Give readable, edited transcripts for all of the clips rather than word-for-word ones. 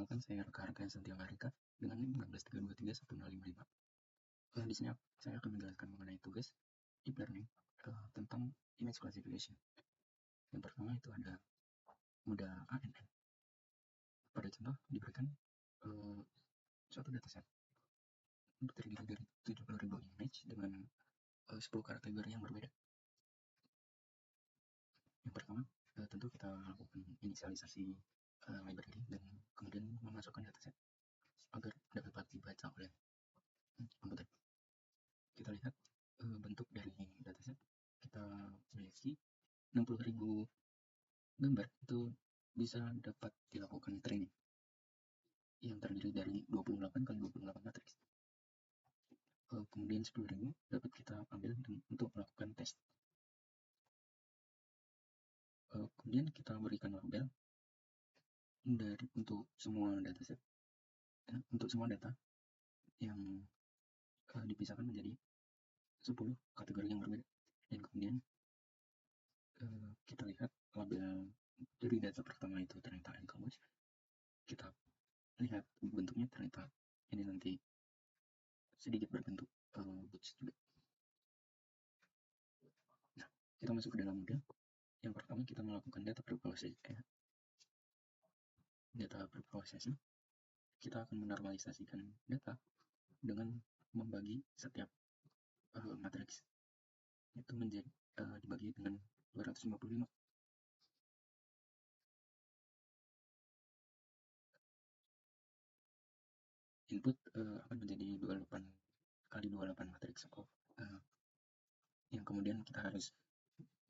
Perkenalkan, saya Raka Hargayan Santiago Harika dengan NIM 163231055. Di sini saya akan menjelaskan mengenai tugas deep learning tentang image classification. Yang pertama itu ada modal ANN. Pada contoh diberikan suatu dataset terdiri dari 70.000 image dengan 10 kategori yang berbeda. Yang pertama, tentu kita lakukan inisialisasi library dan kemudian memasukkan dataset agar dapat dibaca oleh komputer. Kita lihat bentuk dari dataset. Kita memiliki 60.000 gambar, itu bisa dapat dilakukan training yang terdiri dari 28 kali 28 matriks. Kemudian 10.000 dapat kita ambil untuk melakukan tes. Kemudian kita berikan label untuk semua dataset, untuk semua data yang dipisahkan menjadi 10 kategori yang berbeda. Dan kemudian kita lihat label dari data pertama itu ternyata encompass. Kita lihat bentuknya, ternyata ini nanti sedikit berbentuk boots juga. Nah, kita masuk ke dalam model. Yang pertama kita melakukan data preprocessing. Kita akan menormalisasikan data dengan membagi setiap matriks itu menjadi dibagi dengan 255. Input akan menjadi 28 kali 28 matriks yang kemudian kita harus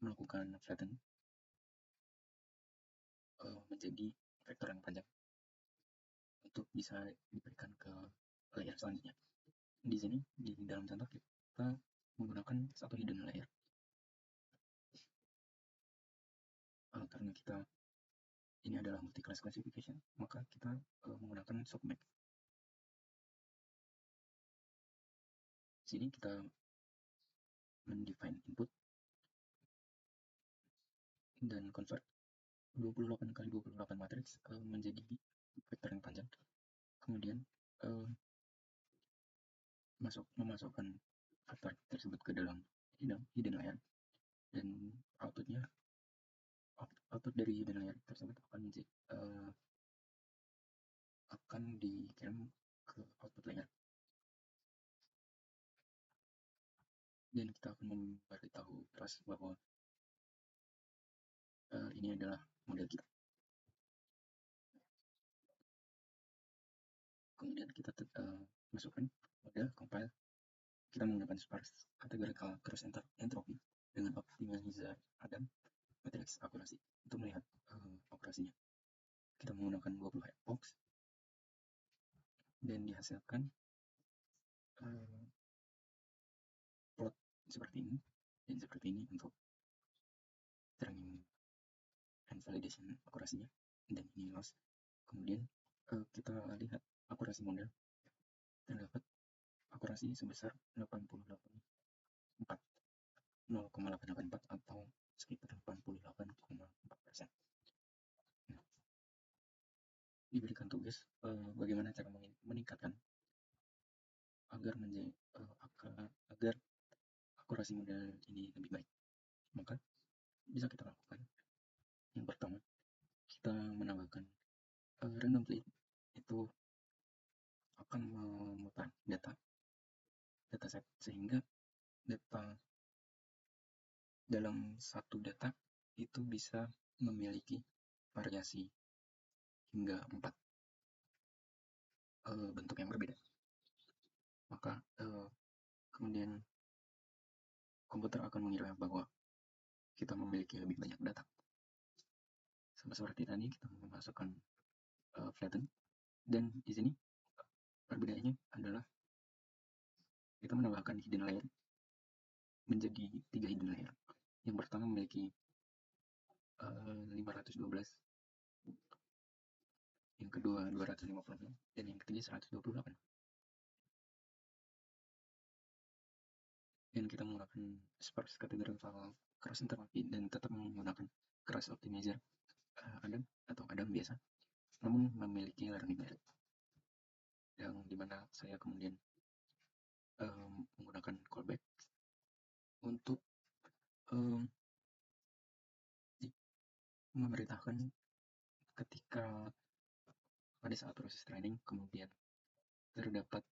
melakukan flatten menjadi vektor yang panjang untuk bisa diberikan ke layer selanjutnya. Di sini di dalam contoh kita menggunakan satu hidden layer karena kita ini adalah multi class classification, maka kita menggunakan submap. Sini kita mendefine input dan convert 28 kali 28 matriks menjadi vektor yang panjang. Kemudian memasukkan vektor tersebut ke dalam hidden layer, dan output dari hidden layer tersebut akan dikirim ke output layer, dan kita akan memberitahu kelas bahwa ini adalah model kita. Kemudian kita masukkan model compile. Kita menggunakan sparse categorical cross entropy dengan optimizer Adam matrix akurasi untuk melihat operasinya. Kita menggunakan 20 box dan dihasilkan plot seperti ini dan seperti ini untuk training and validation akurasinya, dan ini loss. Kemudian kita lihat akurasi model, terdapat akurasi sebesar 0,884 atau sekitar 88,4%. Nah, diberikan tugas bagaimana cara meningkatkan agar akurasi model ini lebih baik. Maka bisa kita lakukan. Yang pertama, kita menambahkan random plate. Itu akan memutar dataset sehingga data dalam satu data itu bisa memiliki variasi hingga 4 bentuk yang berbeda. Maka kemudian komputer akan mengira bahwa kita memiliki lebih banyak data. Sama seperti tadi kita memasukkan flatten, dan di sini perbedaannya adalah kita menambahkan hidden layer menjadi 3 hidden layer. Yang pertama memiliki 512, yang kedua 256, dan yang ketiga 128. Dan kita menggunakan sparse categorical cross entropy dan tetap menggunakan cross optimizer Adam atau Adam biasa namun memiliki learning rate, yang dimana saya kemudian menggunakan callback untuk memberitahukan ketika pada saat proses training kemudian terdapat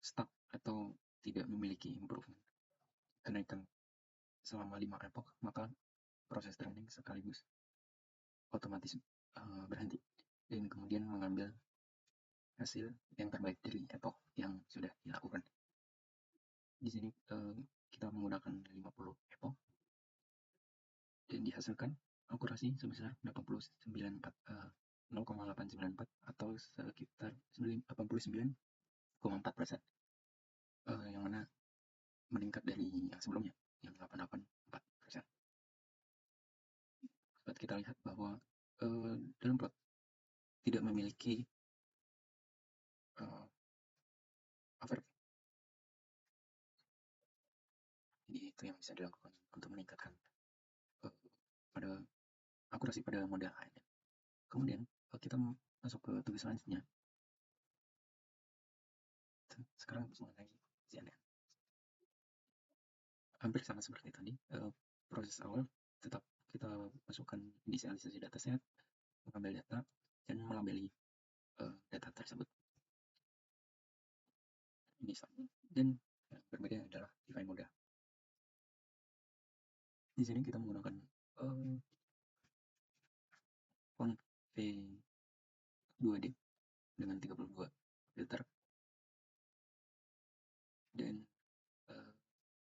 stuck atau tidak memiliki improvement kenaikan selama 5 epoch, maka proses training sekaligus otomatis berhenti dan kemudian mengambil hasil yang terbaik dari epoch yang sudah dilakukan. Di sini kita menggunakan 50 epoch dan dihasilkan akurasi sebesar 0,894 atau sekitar 89,4%, yang mana meningkat dari yang sebelumnya yang 884%. Dapat kita lihat bahwa dalam plot tidak memiliki over. Jadi itu yang bisa dilakukan untuk meningkatkan pada akurasi pada model lain. Kemudian kita masuk ke tugas selanjutnya. Sekarang mengenai CNN. Hampir sama seperti tadi, proses awal tetap kita masukkan inisialisasi dataset, mengambil data, dan melabeli data tersebut. Ini sama. Dan berbeda adalah define model. Di sini kita menggunakan font V2D dengan 32 filter dan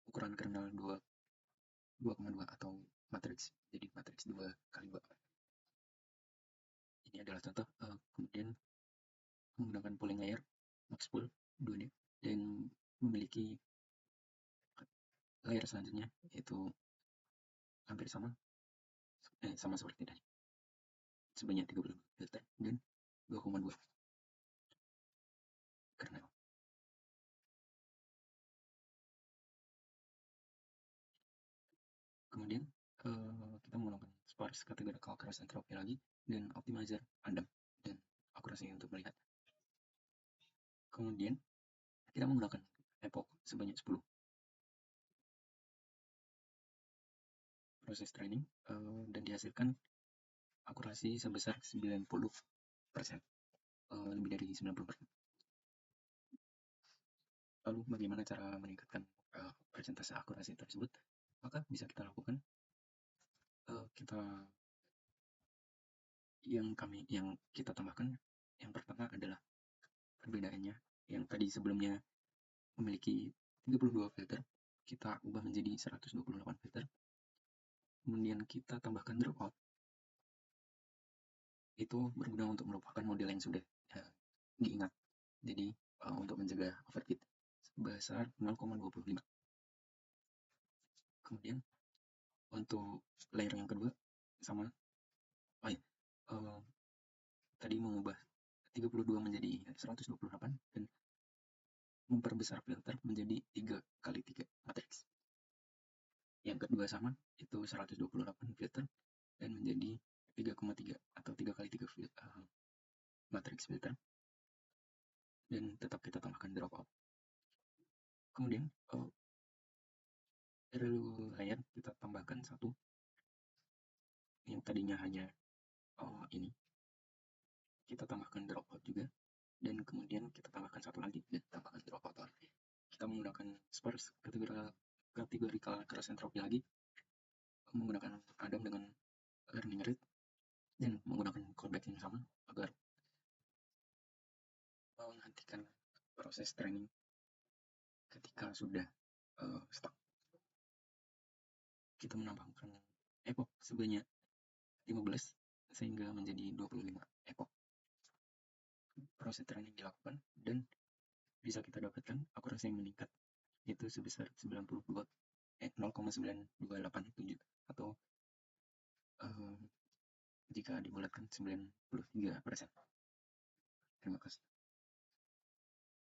ukuran kernel 2,2 atau matriks, jadi matriks 2x2. Ini adalah contoh. Kemudian menggunakan pooling layer maxpool 2D dan memiliki layer selanjutnya yaitu hampir sama seperti tadi, sebanyak 32 filter dan 2,2 kernel. Kemudian kita menggunakan sparse categorical cross entropy lagi dan optimizer random dan akurasi untuk melihat. Kemudian kita menggunakan epoch sebanyak 10. Proses training dan dihasilkan akurasi sebesar 90%, lebih dari 90%. Lalu bagaimana cara meningkatkan persentase akurasi tersebut? Maka bisa kita lakukan yang kita tambahkan. Yang pertama adalah perbedaannya yang tadi sebelumnya memiliki 32 filter, kita ubah menjadi 128 filter. Kemudian kita tambahkan dropout. Itu berguna untuk melupakan model yang sudah diingat. Jadi untuk mencegah overfit sebesar 0,25. Kemudian untuk layer yang kedua sama. Tadi mengubah 32 menjadi 128 dan memperbesar filter menjadi 3x3 matriks. Yang kedua sama, itu 128 filter dan menjadi 3,3 atau 3x3 matriks filter, dan tetap kita tambahkan dropout. Kemudian RLU layer kita tambahkan satu yang tadinya hanya ini, kita tambahkan dropout juga, dan kemudian kita tambahkan satu lagi dan tambahkan dropout lagi. Kita menggunakan sparse categorical cross entropy lagi, menggunakan Adam dengan learning rate dan menggunakan callback yang sama agar menghentikan proses training ketika sudah stuck. Kita menambahkan epoch sebanyak 15 sehingga menjadi 25 epoch. Proses training dilakukan dan bisa kita dapatkan akurasi yang meningkat itu sebesar 0,9287 atau jika dibulatkan 93%. Terima kasih.